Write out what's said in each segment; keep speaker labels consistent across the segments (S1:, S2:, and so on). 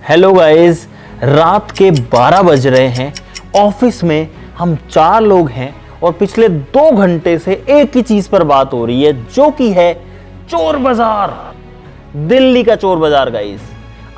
S1: Hello guys, रात के 12 बज रहे हैं। ऑफिस में हम 4 लोग हैं और पिछले 2 घंटे से एक ही चीज पर बात हो रही है, जो कि है चोर बाजार। दिल्ली का चोर बाजार। गाइस,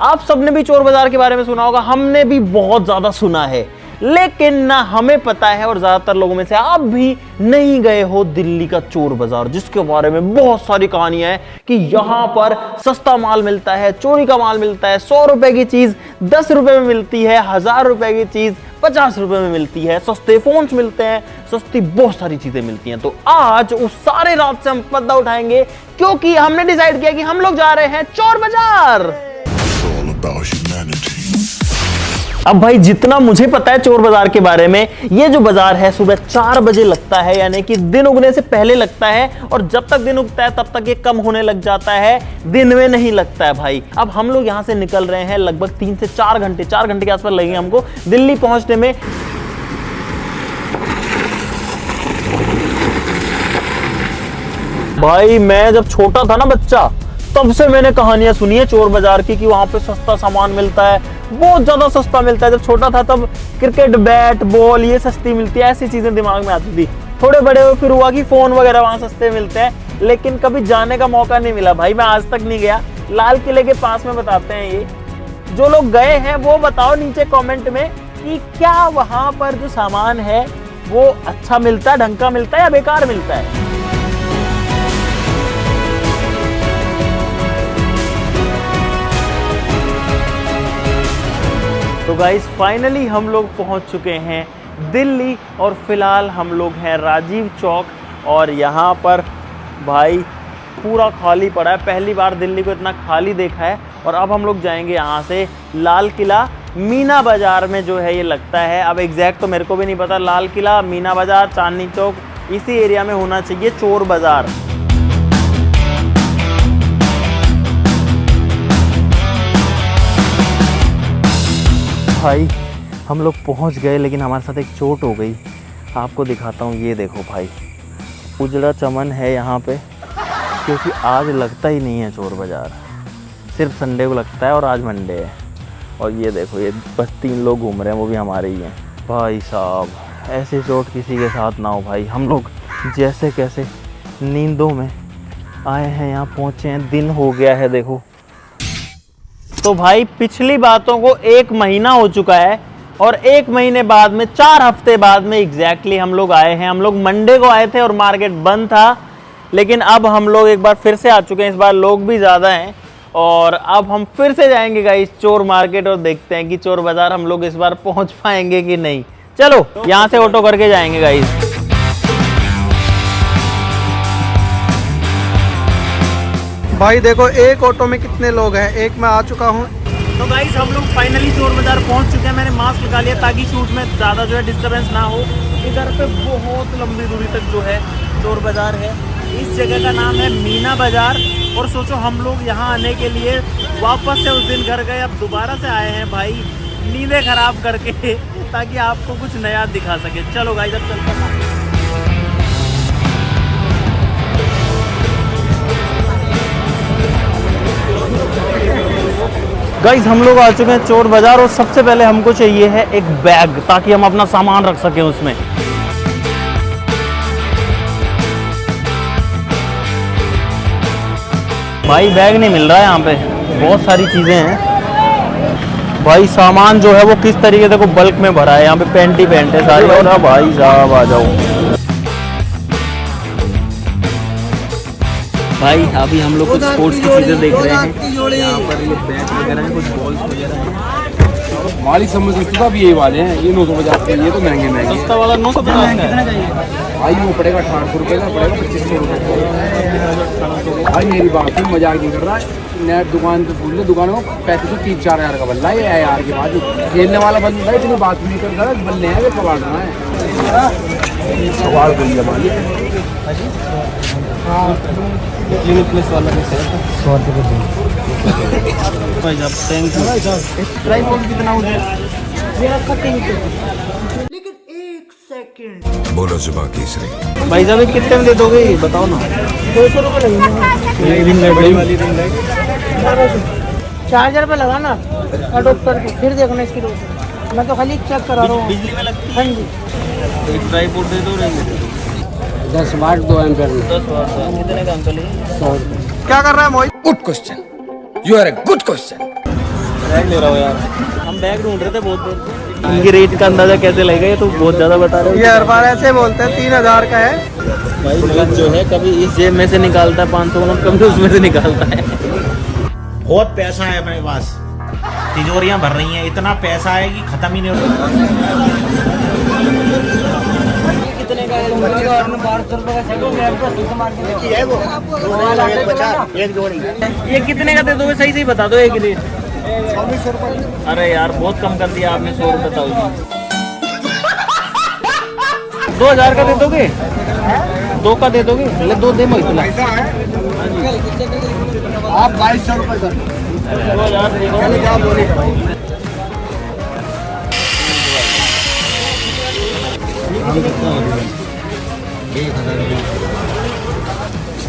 S1: आप सबने भी चोर बाजार के बारे में सुना होगा, हमने भी बहुत ज्यादा सुना है, लेकिन ना हमें पता है और ज्यादातर लोगों में से आप भी नहीं गए हो दिल्ली का चोर बाजार, जिसके बारे में बहुत सारी कहानियां हैं कि यहां पर सस्ता माल मिलता है, चोरी का माल मिलता है, 100 रुपए की चीज 10 रुपए में मिलती है, 1000 रुपए की चीज 50 रुपए में मिलती है, सस्ते फोन्स मिलते हैं, सस्ती बहुत सारी चीजें मिलती हैं। तो आज उस सारे रात से हम पर्दा उठाएंगे, क्योंकि हमने डिसाइड किया कि हम लोग जा रहे हैं चोर बाजार। अब भाई, जितना मुझे पता है चोर बाजार के बारे में, ये जो बाजार है सुबह 4 बजे लगता है, यानी कि दिन उगने से पहले लगता है, और जब तक दिन उगता है तब तक ये कम होने लग जाता है, दिन में नहीं लगता है भाई। अब हम लोग यहाँ से निकल रहे हैं, लगभग 3 से 4 घंटे, 4 घंटे के आसपास लगेंगे हमको दिल्ली पहुंचने में। भाई, मैं जब छोटा था ना बच्चा, तब से मैंने कहानियां सुनी है चोर बाजार की कि वहां पे सस्ता सामान मिलता है, बहुत ज्यादा सस्ता मिलता है। जब छोटा था तब क्रिकेट बैट बॉल ये सस्ती मिलती है, ऐसी चीजें दिमाग में आती थी। थोड़े बड़े हुए फिर हुआ कि फोन वगैरह वहां सस्ते मिलते हैं, लेकिन कभी जाने का मौका नहीं मिला भाई, मैं आज तक नहीं गया। लाल किले के पास में बताते हैं ये, जो लोग गए हैं वो बताओ नीचे कॉमेंट में कि क्या वहां पर जो सामान है वो अच्छा मिलता है, ढंग का मिलता है या बेकार मिलता है। तो गाइस, फाइनली हम लोग पहुंच चुके हैं दिल्ली, और फिलहाल हम लोग हैं राजीव चौक, और यहाँ पर भाई पूरा खाली पड़ा है। पहली बार दिल्ली को इतना खाली देखा है। और अब हम लोग जाएंगे यहाँ से लाल किला, मीना बाजार में जो है ये लगता है। अब एग्जैक्ट तो मेरे को भी नहीं पता, लाल किला, मीना बाजार, चांदनी चौक, इसी एरिया में होना चाहिए चोर बाजार। भाई, हम लोग पहुंच गए, लेकिन हमारे साथ एक चोट हो गई। आपको दिखाता हूँ, ये देखो भाई, उजड़ा चमन है यहाँ पे, क्योंकि आज लगता ही नहीं है चोर बाजार, सिर्फ संडे को लगता है और आज मंडे है। और ये देखो, ये बस 3 लोग घूम रहे हैं, वो भी हमारे ही हैं। भाई साहब, ऐसी चोट किसी के साथ ना हो भाई। हम लोग जैसे कैसे नींदों में आए हैं, यहाँ पहुँचे हैं, दिन हो गया है देखो। तो भाई, पिछली बातों को 1 महीना हो चुका है, और 1 महीने बाद में 4 हफ्ते बाद में एग्जैक्टली हम लोग आए हैं। हम लोग मंडे को आए थे और मार्केट बंद था, लेकिन अब हम लोग एक बार फिर से आ चुके हैं। इस बार लोग भी ज़्यादा हैं, और अब हम फिर से जाएंगे गाइस चोर मार्केट, और देखते हैं कि चोर बाजार हम लोग इस बार पहुंच पाएंगे कि नहीं। चलो, यहाँ से ऑटो करके जाएंगे गाइस।
S2: भाई देखो, एक ऑटो में कितने लोग हैं, एक मैं आ चुका हूँ।
S1: तो गाइस, हम लोग फाइनली चोर बाजार पहुंच चुके हैं। मैंने मास्क लगा लिया ताकि शूट में ज़्यादा जो है डिस्टर्बेंस ना हो। इधर पे बहुत लंबी दूरी तक जो है चोर बाजार है। इस जगह का नाम है मीना बाजार। और सोचो, हम लोग यहाँ आने के लिए वापस से उस दिन घर गए, अब दोबारा से आए हैं भाई, नींदें खराब करके, ताकि आपको कुछ नया दिखा सके। चलो गाइस, अब चलते हैं। गाइस, हम लोग आ चुके हैं चोर बाजार, और सबसे पहले हमको चाहिए है एक बैग, ताकि हम अपना सामान रख सकें उसमें। भाई, बैग नहीं मिल रहा है यहाँ पे, बहुत सारी चीज़ें हैं भाई। सामान जो है वो किस तरीके से को बल्क में भरा है, यहाँ पे पैंट ही पैंट है सारी। और भाई साहब, आ जाओ भाई। अभी हम लोग कुछ स्पोर्ट्स की चीज़ें देख रहे हैं, यहाँ पर ये बैट वगैरह हैं, कुछ बॉल्स वगैरह हैं।
S3: मालिक समझ सकते था, अब ये वाले हैं, ये 950 के, ये तो महंगे महंगे।
S1: सस्ता वाला 950 का है
S3: भाई, वो पड़ेगा 1800 रुपये का, पड़ेगा 2500 रुपये। भाई मेरी बात ही मजाक नहीं कर रहा, नेट दुकान पे पूछ लो, दुकानों को 3500-4 हज़ार का बल्ला है यार। के बाद खेलने वाला बंदा है, इतनी बात नहीं कर रहा, बल्ले हैं, कबाड़ रहा है, सवाल कर लिया मालिक।
S1: क्लिनिक प्लस वाला भी है 100 रुपये भाई साहब, थैंक यू। ट्राइपॉड कितना हो गया? मेरा कटिंग लेकिन 1 सेकंड
S4: बोलो जुबान केसरी।
S1: भाई साहब, कितने में दे दोगे बताओ ना।
S2: 200 रुपये लगेंगे।
S1: रिंग लाइट वाली रिंग लाइट
S2: 4,000 रुपये लगा ना।
S4: डॉक्टर को फिर देखना इसकी डॉक्टर, मैं तो खाली चेक करा रहा हूँ।
S1: बिजली में लगती
S4: हाँ जी।
S1: है? एक ड्राई फ्रूट दे दो, रहेंगे
S3: 10 वाट 2 एम्पीयर में
S1: 10 वाट का। कितने का अंकल ये?
S3: 100 रुपये।
S2: क्या कर रहा है Mohit?
S3: Good question, you are a good question.
S1: Bag ले रहा हूँ यार, हम बैग ढूंढ रहे थे बहुत देर से। इनके रेट का अंदाजा कैसे लगेगा? ये तो बहुत ज्यादा बता रहे हो।
S2: ये हर बार ऐसे बोलते हैं 3000 का है।
S1: भाई नगद जो है कभी इस जेब में से निकालता है 500 नोट, कभी उसमें से निकालता है।
S5: बहुत पैसा है मेरे पास, तिजोरियां भर रही हैं, इतना पैसा है कि खत्म ही नहीं होता।
S4: कितने का है? 1200 रुपये का सेट मेरे को सूट मार के
S5: एक जोड़ी
S1: ये कितने का दे दोगे? सही सही बता दो एक रेट।
S2: 2400 रुपये।
S1: अरे यार बहुत कम कर दिया आपने, 100 रुपये था। 2000 का दे दोगे? 2 का दे दोगे? पहले 2 दे इतना।
S3: आप 2200 रुपये कर
S1: 2000 दे दो।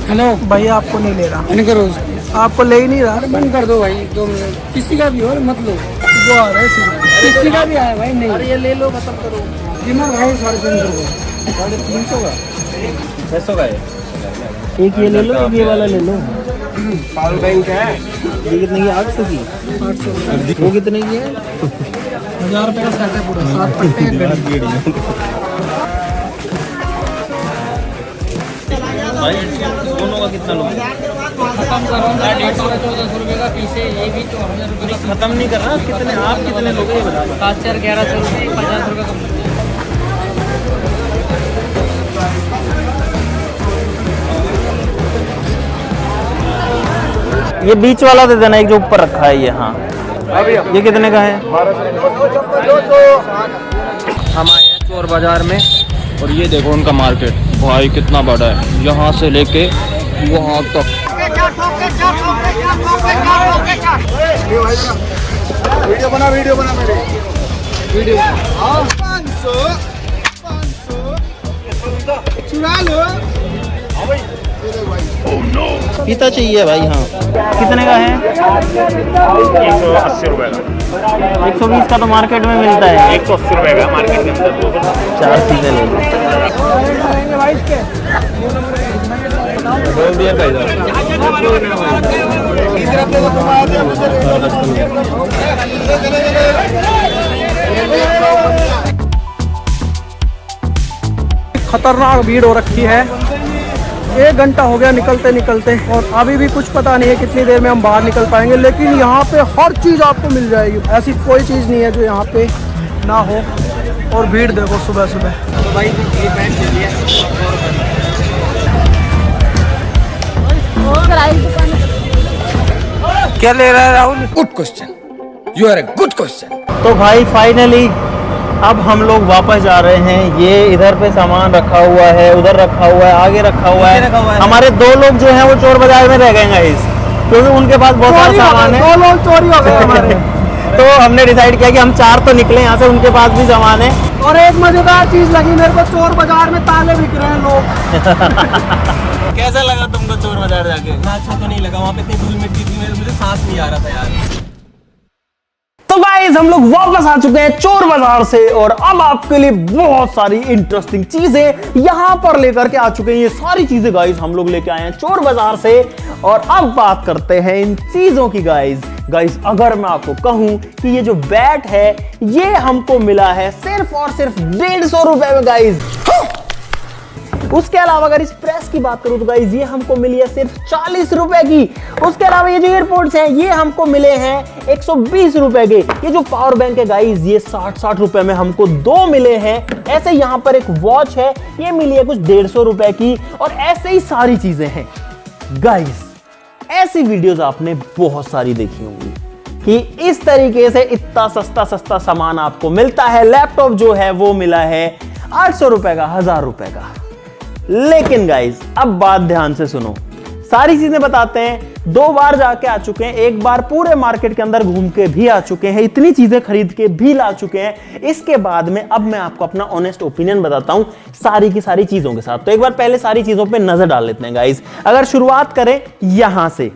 S4: हेलो भैया, आपको नहीं ले रहा,
S3: बंद करो,
S4: आपको ले ही नहीं रहा।
S3: बंद कर दो भाई, 2 मिनट। किसी का भी हो मत लो,
S4: वो आ रहा है सीधे।
S3: किसी का भी आया भाई नहीं।
S4: अरे ये ले लो, खत्म करो।
S3: कीमत भाई 350 रुपये।
S1: 350 का? 600 का है। एक ये ले लो, एक ये वाला ले लो।
S3: पावर बैंक है,
S1: ये कितने की? 800 की। 800। वो कितने की है?
S4: 1000 रुपये का सेट है पूरा, 7 पट्टे एक घड़ी।
S1: भाई दोनों का कितना लोगे?
S4: खत्म करो ना, 150 1400 रुपये का पीस है, ये भी 4000 रुपये का।
S1: खत्म नहीं कर रहा, कितने आप कितने लोगे ये बता दो।
S4: 7 4 1100 रुपये, 50 रुपये कम।
S1: ये बीच वाला दे देना, एक जो ऊपर रखा है ये। हाँ ये कितने का है? हम आए हैं चोर बाजार में और ये देखो उनका मार्केट भाई कितना बड़ा है, यहाँ से लेके वहाँ तक।
S2: वीडियो बना मेरे वीडियो। 500 चुरा लो।
S1: पीता चाहिए भाई। हाँ कितने का है?
S5: 180 रुपए का।
S1: 120 का तो मार्केट में मिलता है।
S5: 180 रुपए का मार्केट के अंदर।
S1: 4 चीजें ले लो। बोल दिया
S2: खतरनाक भीड़ हो रखी है। 1 घंटा हो गया निकलते निकलते, और अभी भी कुछ पता नहीं है कितनी देर में हम बाहर निकल पाएंगे। लेकिन यहाँ पे हर चीज़ आपको मिल जाएगी, ऐसी कोई चीज़ नहीं है जो यहाँ पे ना हो। और भीड़ देखो सुबह सुबह।
S1: तो भाई ये पैंट ले लिया।
S2: क्या ले रहा है Rahul?
S3: Good question, you are a good question.
S1: तो भाई फाइनली अब हम लोग वापस जा रहे हैं। ये इधर पे सामान रखा हुआ है, उधर रखा हुआ है, आगे रखा हुआ है। हमारे 2 लोग जो हैं वो चोर बाजार में रह गए गाइस, क्योंकि उनके पास बहुत सारा सामान है।
S2: 2 लोग चोरी हो गए हमारे।
S1: तो हमने डिसाइड किया कि हम 4 तो निकले यहाँ से, उनके पास भी सामान है।
S2: और एक मजेदार चीज लगी मेरे को, चोर बाजार में ताले बिक रहे हैं लोग।
S1: कैसा लगा तुमको चोर बाजार जाके? अच्छा तो नहीं लगा, वहाँ पे इतनी धूल मिट्टी थी, मुझे सांस नहीं आ रहा था यार। तो गाइस हम लोग वापस आ चुके हैं चोर बाजार से, और अब आपके लिए बहुत सारी इंटरेस्टिंग चीजें यहां पर लेकर के आ चुके हैं। ये सारी चीजें गाइस हम लोग लेके आए हैं चोर बाजार से, और अब बात करते हैं इन चीजों की। गाइस अगर मैं आपको कहूं कि ये जो बैट है ये हमको मिला है सिर्फ और सिर्फ 150 रुपए में गाइस। उसके अलावा अगर इस प्रेस की बात करूं तो गाइस ये हमको मिली है सिर्फ 40 रुपए की। उसके अलावा ये जो एयरपोर्ट्स हैं ये हमको मिले हैं 120 रुपए के। ये जो पावर बैंक है गाइस ये 60 रुपए में हमको 2 मिले हैं। ऐसे यहाँ पर एक वॉच है, ये मिली है कुछ 150 रुपए की, और ऐसे ही सारी चीजें हैं गाइस। ऐसी वीडियोस आपने बहुत सारी देखी होंगी कि इस तरीके से इतना सस्ता सामान आपको मिलता है। लैपटॉप जो है वो मिला है 800 रुपए का, 1000 रुपए का। लेकिन गाइस अब बात ध्यान से सुनो, सारी चीजें बताते हैं। 2 बार जाके आ चुके हैं, 1 बार पूरे मार्केट के अंदर घूम के भी आ चुके हैं, इतनी चीजें खरीद के भी ला चुके हैं। इसके बाद में अब मैं आपको अपना ऑनेस्ट ओपिनियन बताता हूं सारी की सारी चीजों के साथ। तो एक बार पहले सारी चीजों पे नजर डाल लेते हैं गाइस। अगर शुरुआत करें यहां से,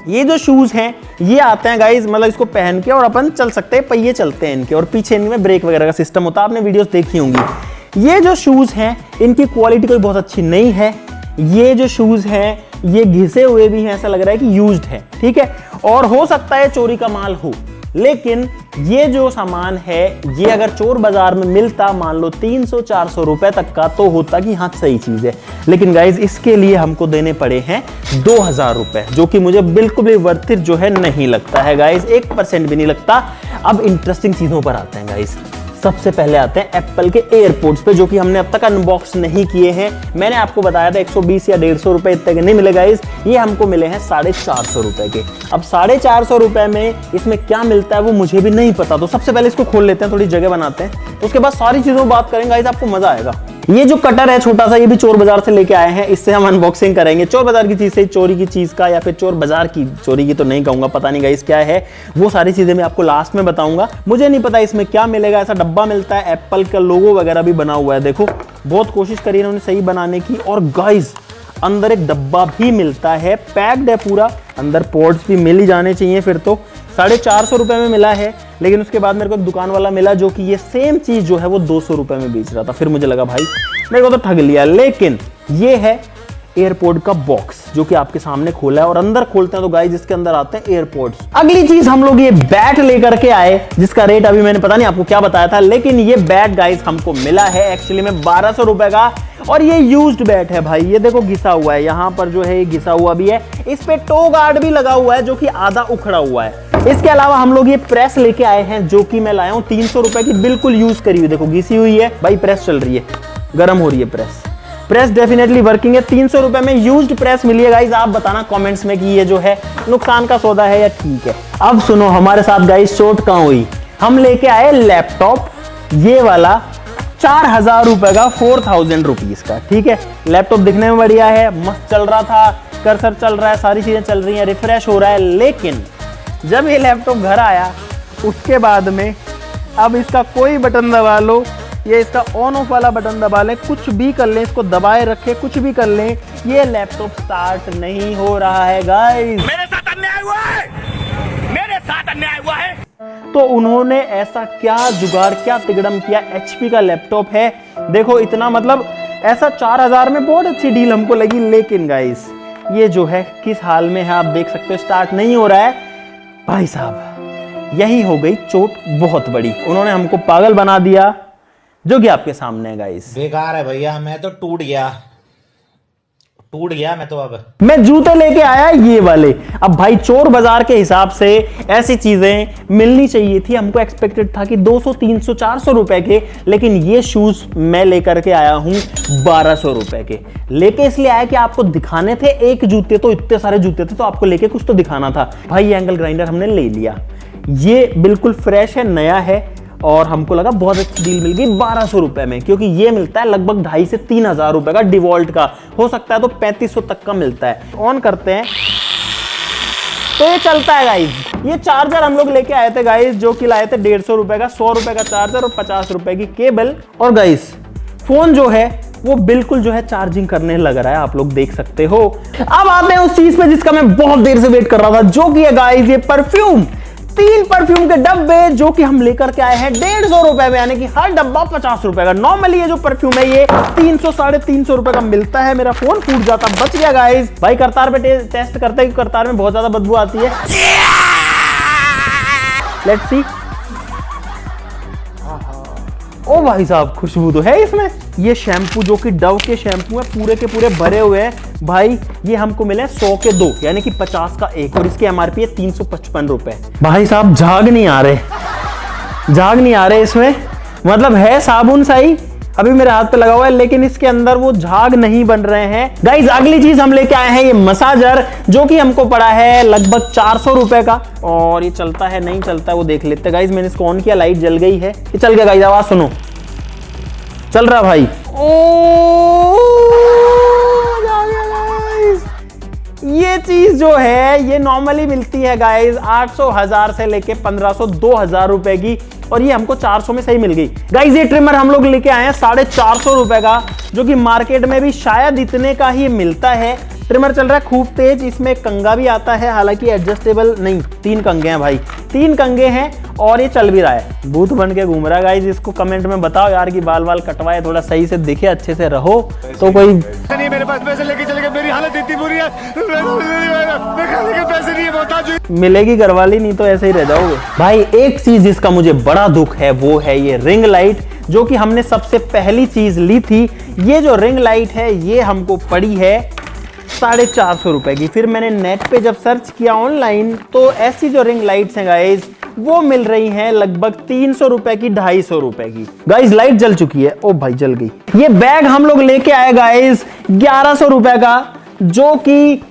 S1: ये जो शूज हैं ये आते हैं गाइज, मतलब इसको पहन के और अपन चल सकते हैं, पहिए चलते हैं इनके, और पीछे इनमें ब्रेक वगैरह का सिस्टम होता है, आपने वीडियोस देखी होंगी। ये जो शूज हैं इनकी क्वालिटी कोई बहुत अच्छी नहीं है। ये जो शूज हैं ये घिसे हुए भी हैं, ऐसा लग रहा है कि यूज्ड है, ठीक है, और हो सकता है चोरी का माल हो, लेकिन ये जो सामान है ये अगर चोर बाजार में मिलता, मान लो 300-400 रुपए तक का, तो होता कि हाँ सही चीज है। लेकिन गाइज इसके लिए हमको देने पड़े हैं 2000 रुपए, जो कि मुझे बिल्कुल भी वर्थ इट जो है नहीं लगता है गाइज, 1% भी नहीं लगता। अब इंटरेस्टिंग चीजों पर आते हैं गाइज। सबसे पहले आते हैं एप्पल के एयरपोर्ट्स पे, जो कि हमने अब तक अनबॉक्स नहीं किए हैं। मैंने आपको बताया था 120 या 150 रुपए इतने के नहीं मिले गाइस, ये हमको मिले हैं 450 रुपए के। अब 450 रुपए में इसमें क्या मिलता है वो मुझे भी नहीं पता, तो सबसे पहले इसको खोल लेते हैं, थोड़ी जगह बनाते हैं, उसके बाद सारी चीजों बात करेंगे गाइस, आपको मजा आएगा। ये जो कटर है छोटा सा, ये भी चोर बाजार से लेके आए हैं, इससे हम अनबॉक्सिंग करेंगे। चोर बाजार की चीज से, चोरी की चीज का, या फिर चोर बाजार की, चोरी की तो नहीं कहूंगा, पता नहीं गाइस क्या है, वो सारी चीजें मैं आपको लास्ट में बताऊंगा। मुझे नहीं पता इसमें क्या मिलेगा। ऐसा डब्बा मिलता है, एप्पल का लोगो वगैरह भी बना हुआ है, देखो बहुत कोशिश करी इन्होंने सही बनाने की। और गाइस अंदर एक डब्बा भी मिलता है, पैक्ड है पूरा, अंदर पोर्ट्स भी मिल ही जाने चाहिए फिर तो। 450 रुपए में मिला है, लेकिन उसके बाद मेरे को एक दुकान वाला मिला जो कि ये सेम चीज जो है वो 200 रुपए में बेच रहा था। फिर मुझे लगा भाई मेरे को तो ठग लिया। लेकिन ये है एयरपोर्ट का बॉक्स, जो कि आपके सामने खोला है, और अंदर खोलते हैं तो गाइस इसके अंदर आते हैं एयरपोर्ट्स। अगली चीज हम लोग ये बैट लेकर के आए, जिसका रेट अभी मैंने पता नहीं आपको क्या बताया था, लेकिन ये बैट गाइस हमको मिला है एक्चुअली में 1200 रुपए का, और ये यूज्ड बैट है भाई। ये देखो घिसा हुआ है, यहाँ पर जो है ये घिसा हुआ भी है, इस पे टो गार्ड भी लगा हुआ है जो कि आधा उखड़ा हुआ है। इसके अलावा हम लोग ये प्रेस लेके आए हैं, जो कि मैं लाया हूँ 300 रुपए की, बिल्कुल यूज करी हुई, देखो घिसी हुई है भाई, प्रेस चल रही है, गर्म हो रही है प्रेस डेफिनेटली वर्किंग है। 300 रुपए में यूज्ड प्रेस मिली है गाइस। आप बताना कमेंट्स में कि ये जो है नुकसान का सौदा है या ठीक है। अब सुनो हमारे साथ गाइस चोट कहां हुई, हम लेके आए लैपटॉप, ये वाला 4000 रुपए का, 4000 रुपीज का, ठीक है। लैपटॉप दिखने में बढ़िया है, मस्त चल रहा था, कर्सर चल रहा है, सारी चीजें चल रही हैं, रिफ्रेश हो रहा है। लेकिन जब ये लैपटॉप घर आया उसके बाद में, अब इसका कोई बटन दबा लो, ये इसका ऑन ऑफ वाला बटन दबा लें, कुछ भी कर लें, इसको दबाए रखें, कुछ भी कर लें, ये लैपटॉप स्टार्ट नहीं हो रहा है गाइस।
S5: मेरे साथ अन्याय हुआ है, मेरे साथ अन्याय हुआ है।
S1: तो उन्होंने ऐसा क्या जुगाड़, क्या तिगड़म किया। HP का लैपटॉप है, देखो इतना, मतलब ऐसा 4000 में बहुत अच्छी डील हमको लगी। लेकिन गाइस ये जो है किस हाल में है आप देख सकते हो, स्टार्ट नहीं हो रहा है भाई साहब। यही हो गई चोट बहुत बड़ी, उन्होंने हमको पागल बना दिया, जो कि आपके सामने है गाइस।
S5: बेकार है भैया, मैं तो टूट गया मैं तो। अब
S1: मैं जूते लेके आया ये वाले। अब भाई चोर बाजार के हिसाब से ऐसी चीजें मिलनी चाहिए थी, हमको एक्सपेक्टेड था कि 200, 300, 400 रुपए के, लेकिन ये शूज मैं लेकर के आया हूं 1200 रुपए के। लेके इसलिए आया कि आपको दिखाने थे, एक जूते तो इतने सारे जूते थे तो आपको लेके कुछ तो दिखाना था। भाई ये एंगल ग्राइंडर हमने ले लिया, ये बिल्कुल फ्रेश है, नया है, और हमको लगा बहुत अच्छी डील मिल गई 1200 रुपए में, क्योंकि ये मिलता है लगभग 2500 से 3000 रुपए का, डिवॉल्ट का हो सकता है तो 3500 तक का मिलता है। ऑन करते हैं तो ये चलता है गाइज। ये चार्जर हम लोग लेके आए थे गाइज, जो कि लाए थे 150 रुपए का, 100 रुपए का चार्जर और 50 रुपए की केबल। और गाइज फोन जो है वो बिल्कुल जो है चार्जिंग करने लग रहा है, आप लोग देख सकते हो। अब आते हैं उस चीज पे जिसका मैं बहुत देर से वेट कर रहा था, जो कि है गाइज ये परफ्यूम। 3 परफ्यूम के डब्बे, जो कि हम लेकर के आए हैं 150 रुपए में, यानी कि हर डब्बा 50 रुपए का। नॉर्मली ये जो परफ्यूम है ये 300, 350 रुपए का मिलता है। मेरा फोन फूट जाता, बच गया गाइस। भाई करतार पे टेस्ट करते हैं, करतार में बहुत ज्यादा बदबू आती है। Let's see. ओ भाई साहब खुशबू तो है इसमें। ये शैम्पू जो कि डव के शैम्पू है, पूरे के पूरे भरे हुए हैं भाई। ये हमको मिले 100 के 2, यानी कि 50 का एक, और इसकी MRP है 355 रुपए। भाई साहब झाग नहीं आ रहे इसमें, मतलब है साबुन सही, अभी मेरे हाथ पे लगा हुआ है, लेकिन इसके अंदर वो झाग नहीं बन रहे हैं गाइज। अगली चीज हम लेके आए हैं ये मसाजर, जो कि हमको पड़ा है लगभग 400 रुपए का, और ये चलता है नहीं चलता है वो देख लेते हैं गाइज। मैंने इसको ऑन किया, लाइट जल गई है, ये चल गया गाइज, आवाज सुनो, चल रहा भाई। ये चीज जो है ये नॉर्मली मिलती है गाइज 800, 1000 से लेके 1500, 2000 रुपए की, और ये हमको 400 में सही मिल गई गाइज। ये ट्रिमर हम लोग लेके आए हैं 450 रुपए का, जो कि मार्केट में भी शायद इतने का ही मिलता है। ट्रिमर चल रहा है खूब तेज। इसमें कंगा भी आता है, हालांकि एडजस्टेबल नहीं, 3 कंगे हैं भाई, 3 कंगे हैं और ये चल भी रहा है। भूत बन के घूम रहा है गाइस। इसको कमेंट में बताओ यार कि बाल वाल कटवाए, थोड़ा सही से दिखे, अच्छे से रहो। तो कोई
S6: नहीं, मेरे पास पैसे लेके चले गए, मेरी हालत इतनी बुरी है, मैं खाने के पैसे नहीं है, बहुत
S1: मिलेगी घरवाली, नहीं तो ऐसे ही रह जाओगे भाई। एक चीज जिसका मुझे बड़ा दुख है वो है ये रिंग लाइट, जो कि हमने सबसे पहली चीज ली थी। ये जो रिंग लाइट है ये हमको पड़ी है 450 रुपए की। फिर मैंने नेट पे जब सर्च किया ऑनलाइन तो ऐसी जो रिंग लाइट्स हैं गाइज वो मिल रही हैं लगभग 300 रुपए की, 250 रुपए की। गाइज लाइट जल चुकी है, ओ भाई जल गई। ये बैग हम लोग लेके आए गाइज 1100 रुपए का, जो कि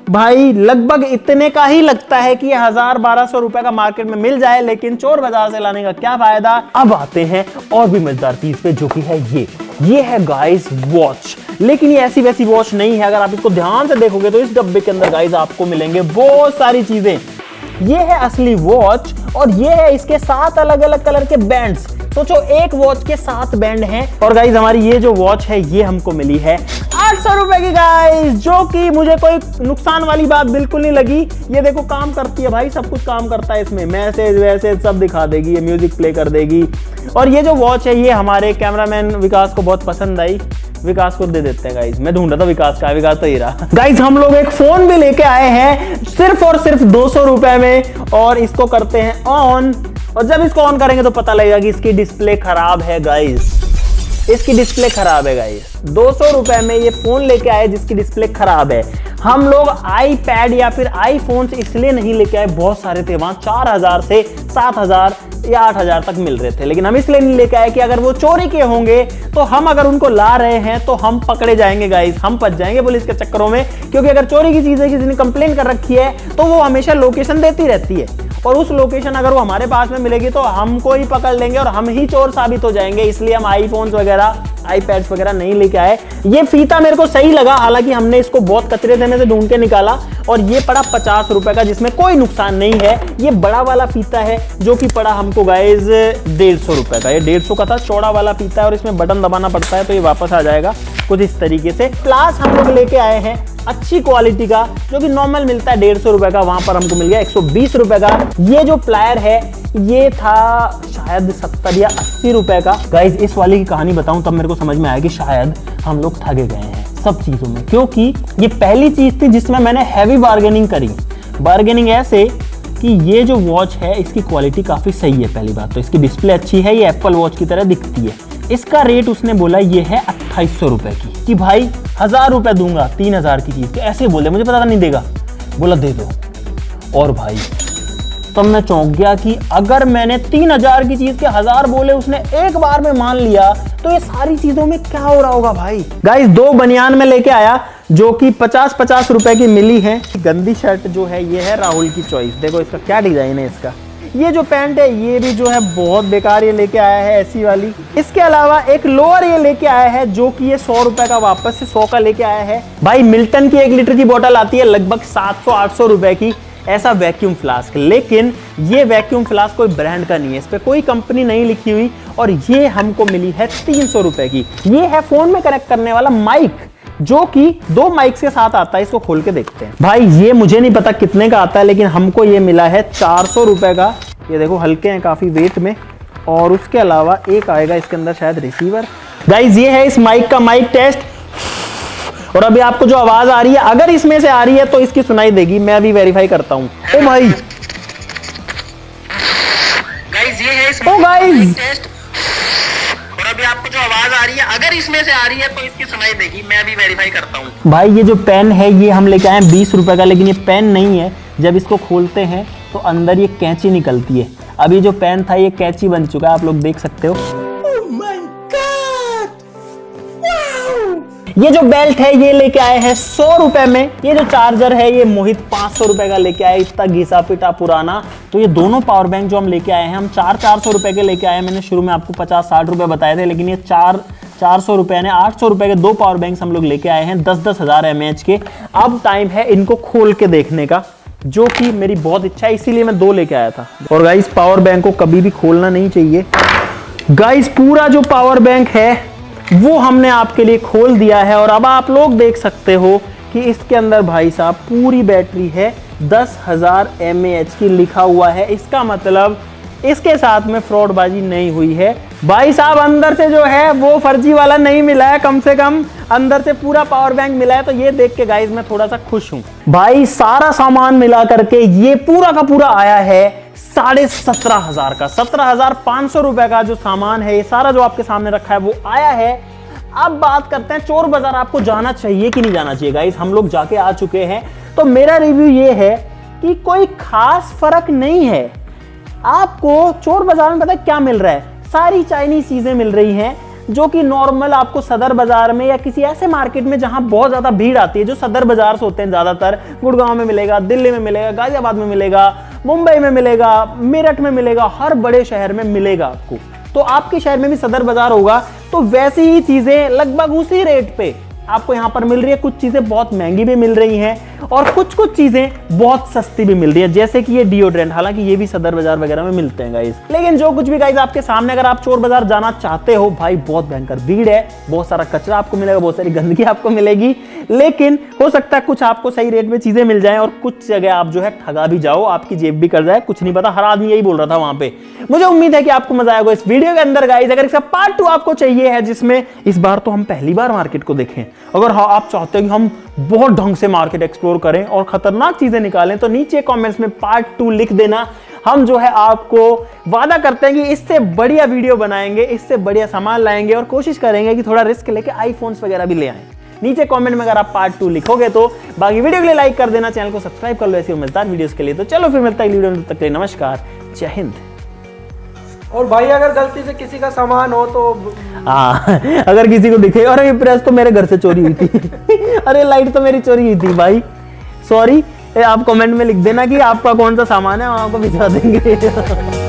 S1: भाई लगभग इतने का ही लगता है कि 1000-1200 रुपए का मार्केट में मिल जाए, लेकिन चोर बाजार से लाने का क्या फायदा। अब आते हैं और भी मजेदार चीज पे, जो कि है ये है गाइस वॉच। लेकिन ये ऐसी वैसी वॉच नहीं है, अगर आप इसको ध्यान से देखोगे तो इस डब्बे के अंदर गाइस आपको मिलेंगे बहुत सारी चीजें। ये है असली वॉच और ये है इसके 7 अलग अलग कलर के बैंड्स। सोचो एक वॉच के 7 बैंड हैं। और गाइज हमारी ये जो वॉच है ये हमको मिली है 800 रुपए की गाइज, जो कि मुझे कोई नुकसान वाली बात बिल्कुल नहीं लगी। ये देखो काम करती है भाई, सब कुछ काम करता है इसमें, मैसेज वैसेज सब दिखा देगी, ये म्यूजिक प्ले कर देगी। और ये जो वॉच है ये हमारे कैमरामैन विकास को बहुत पसंद आई, विकास को दे देते हैं गाइज। मैं ढूंढ रहा था विकास का, विकास तो ही रहा। गाइज हम लोग एक फोन भी लेके आए हैं सिर्फ और सिर्फ 200 रुपए में, और इसको करते हैं ऑन। और जब इसको ऑन करेंगे तो पता लगेगा कि इसकी डिस्प्ले खराब है गाइज, इसकी डिस्प्ले खराब है गाइज। 200 रुपए में ये फोन लेके आए जिसकी डिस्प्ले खराब है। हम लोग आईपैड या फिर आईफोन इसलिए नहीं लेके आए, बहुत सारे थे वहां, 4000 से 7000 या 8000 तक मिल रहे थे, लेकिन हम इसलिए नहीं लेके आए कि अगर वो चोरी के होंगे तो हम अगर उनको ला रहे हैं तो हम पकड़े जाएंगे गाइस, हम फंस जाएंगे पुलिस के चक्करों में। क्योंकि अगर चोरी की चीज है, किसी ने कंप्लेन कर रखी है तो वो हमेशा लोकेशन देती रहती है, और उस लोकेशन अगर वो हमारे पास में मिलेगी तो हमको ही पकड़ लेंगे और हम ही चोर साबित हो जाएंगे। इसलिए हम आईफोन्स वगैरह, आईपैड्स वगैरह नहीं लेके आए। ये फीता मेरे को सही लगा, हालांकि हमने इसको बहुत कचरे देने से ढूंढ के निकाला, और ये पड़ा 50 रुपए का, जिसमें कोई नुकसान नहीं है। ये बड़ा वाला फीता है जो कि पड़ा हमको गाइज 150 रुपए का। ये 150 का था, चौड़ा वाला फीता है और इसमें बटन दबाना पड़ता है तो ये वापस आ जाएगा कुछ इस तरीके से। प्लास हम लोग लेके आए हैं अच्छी क्वालिटी का, जो कि नॉर्मल मिलता है 150 रुपए का, वहां पर हमको मिल गया 120 रुपए का। ये जो प्लायर है ये था शायद 70 या 80 रुपए का। गाइज इस वाले की कहानी बताऊं तब मेरे को समझ में आया कि शायद हम लोग ठगे गए हैं सब चीजों में, क्योंकि ये पहली चीज थी जिसमें मैंने हैवी बार्गेनिंग करी। बार्गेनिंग ऐसे कि ये जो वॉच है इसकी क्वालिटी काफी सही है। पहली बात तो इसकी डिस्प्ले अच्छी है, ये एप्पल वॉच की तरह दिखती है। इसका रेट उसने बोला ये है 2800 रुपए की, कि भाई 1000 रुपए दूंगा 3000 की चीज के, ऐसे बोले, मुझे पता था नहीं देगा, बोला दे दो। और भाई तब मैं चौंक गया कि अगर मैंने 3000 की चीज के 1000 बोले, उसने एक बार में मान लिया, तो ये सारी चीजों में क्या हो रहा होगा भाई। गाइस 2 बनियान में लेके आया जो कि 50-50 रुपए की मिली है। गंदी शर्ट जो है ये है राहुल की चॉइस, देखो इसका क्या डिजाइन है इसका। ये जो पैंट है ये भी जो है बहुत बेकार ये लेके आया है, ऐसी वाली। इसके अलावा एक लोअर ये लेके आया है जो कि ये 100 रुपए का, वापस से 100 का लेके आया है। भाई मिल्टन की 1 लीटर की बोतल आती है लगभग 700-800 रुपए की, ऐसा वैक्यूम फ्लास्क। लेकिन ये वैक्यूम फ्लास्क कोई ब्रांड का नहीं है, इस पे कोई कंपनी नहीं लिखी हुई, और ये हमको मिली है 300 रुपए की। ये है फोन में कनेक्ट करने वाला माइक, जो कि 2 माइक्स के साथ आता है। इसको खोल के देखते हैं। भाई ये मुझे नहीं पता कितने का आता है, लेकिन हमको ये मिला है 400 रुपए का। ये देखो हल्के हैं काफी वेट में, और उसके अलावा एक आएगा इसके अंदर शायद रिसीवर। गाइज ये है इस माइक का माइक टेस्ट, और अभी आपको जो आवाज आ रही है अगर इसमें से आ रही है तो इसकी सुनाई देगी। मैं अभी वेरीफाई करता हूं। ओ भाई
S7: गाइस ये है इस
S1: गाइस
S7: टेस्ट, और अभी आपको जो आवाज आ रही है अगर इसमें से आ रही है तो इसकी सुनाई देगी। मैं अभी वेरीफाई करता हूं।
S1: भाई ये जो पेन है ये हम लेके आए 20 रुपए का, लेकिन ये पेन नहीं है। जब इसको खोलते हैं तो अंदर ये कैंची निकलती है। अभी जो पेन था ये कैंची बन चुका है, आप लोग देख सकते हो। ये जो बेल्ट है ये लेके आए हैं 100 रुपए में। ये जो चार्जर है ये मोहित 500 रुपए का लेके आए, इतना घिसा पिटा पुराना। तो ये दोनों पावर बैंक जो हम लेके आए हैं, हम 400 रुपए के लेके आए हैं। मैंने शुरू में आपको 50-60 रुपए बताए थे, लेकिन ये 400 रुपए यानी 800 रुपए के 2 पावर बैंक हम लोग लेके आए हैं 10-10 हजार mAh के। अब टाइम है इनको खोल के देखने का, जो कि मेरी बहुत इच्छा है, इसीलिए मैं 2 लेके आया था। और गाइस पावर बैंक को कभी भी खोलना नहीं चाहिए। गाइस पूरा जो पावर बैंक है वो हमने आपके लिए खोल दिया है, और अब आप लोग देख सकते हो कि इसके अंदर भाई साहब पूरी बैटरी है 10,000 mAh की लिखा हुआ है। इसका मतलब इसके साथ में फ्रॉडबाजी नहीं हुई है भाई साहब। अंदर से जो है वो फर्जी वाला नहीं मिला है, कम से कम अंदर से पूरा पावर बैंक मिला है। तो ये देख के गाइस मैं थोड़ा सा खुश हूं भाई। सारा सामान मिला करके ये पूरा का पूरा आया है 17,500 का, 17,500 रुपए का जो सामान है, ये सारा जो आपके सामने रखा है वो आया है। अब बात करते हैं चोर बाजार आपको जाना चाहिए कि नहीं जाना चाहिए। गाइस हम लोग जाके आ चुके हैं, तो मेरा रिव्यू ये है कि कोई खास फर्क नहीं है। आपको चोर बाजार में पता है क्या मिल रहा है, सारी चाइनीज चीजें मिल रही हैं जो कि नॉर्मल आपको सदर बाजार में या किसी ऐसे मार्केट में जहां बहुत ज्यादा भीड़ आती है, जो सदर बाजार से होते हैं ज्यादातर, गुड़गांव में मिलेगा, दिल्ली में मिलेगा, गाजियाबाद में मिलेगा, मुंबई में मिलेगा, मेरठ में मिलेगा, हर बड़े शहर में मिलेगा आपको। तो आपके शहर में भी सदर बाजार होगा, तो वैसी ही चीजें लगभग उसी रेट पे आपको यहां पर मिल रही है। कुछ चीजें बहुत महंगी भी मिल रही हैं और कुछ चीजें बहुत सस्ती भी मिल रही है, जैसे कि ये डिओड्रेंट, हालांकि ये भी सदर बाजार वगैरह में मिलते हैं गाइस। लेकिन जो कुछ भी गाइस आपके सामने, अगर आप चोर बाजार जाना चाहते हो भाई, बहुत भयंकर भीड़ है, बहुत सारा कचरा आपको मिलेगा, बहुत सारी गंदगी आपको मिलेगी, लेकिन हो सकता है कुछ आपको सही रेट में चीजें मिल जाएं और कुछ जगह आप जो है ठगा भी जाओ, आपकी जेब भी कर जाए, कुछ नहीं पता। हर आदमी यही बोल रहा था वहां पे। मुझे उम्मीद है कि आपको मजा आएगा इस वीडियो के अंदर गाइस। अगर इसका पार्ट 2 आपको चाहिए है, जिसमें इस बार तो हम पहली बार मार्केट को देखें, अगर हाँ आप चाहते हैं कि हम बहुत ढंग से मार्केट एक्सप्लोर करें और खतरनाक चीजें निकालें, तो नीचे कमेंट्स में पार्ट 2 लिख देना। हम जो है आपको वादा करते हैं कि इससे बढ़िया वीडियो बनाएंगे, इससे बढ़िया सामान लाएंगे और कोशिश करेंगे कि थोड़ा रिस्क लेके आईफोन्स वगैरह भी ले आएं। नीचे कमेंट में अगर आप पार्ट 2 लिखोगे तो बाकी वीडियो के लिए लाइक कर देना, चैनल को सब्सक्राइब कर लो ऐसी मजेदार वीडियोस के लिए। तो चलो फिर मिलता है वीडियो में, तब तक के लिए नमस्कार, जय हिंद।
S2: और भाई अगर गलती से किसी का सामान हो तो
S1: अगर किसी को दिखे, अरे ये प्रेस तो मेरे घर से चोरी हुई थी अरे लाइट तो मेरी चोरी हुई थी भाई, सॉरी, आप कमेंट में लिख देना कि आपका कौन सा सामान है, हम आपको भिजवा देंगे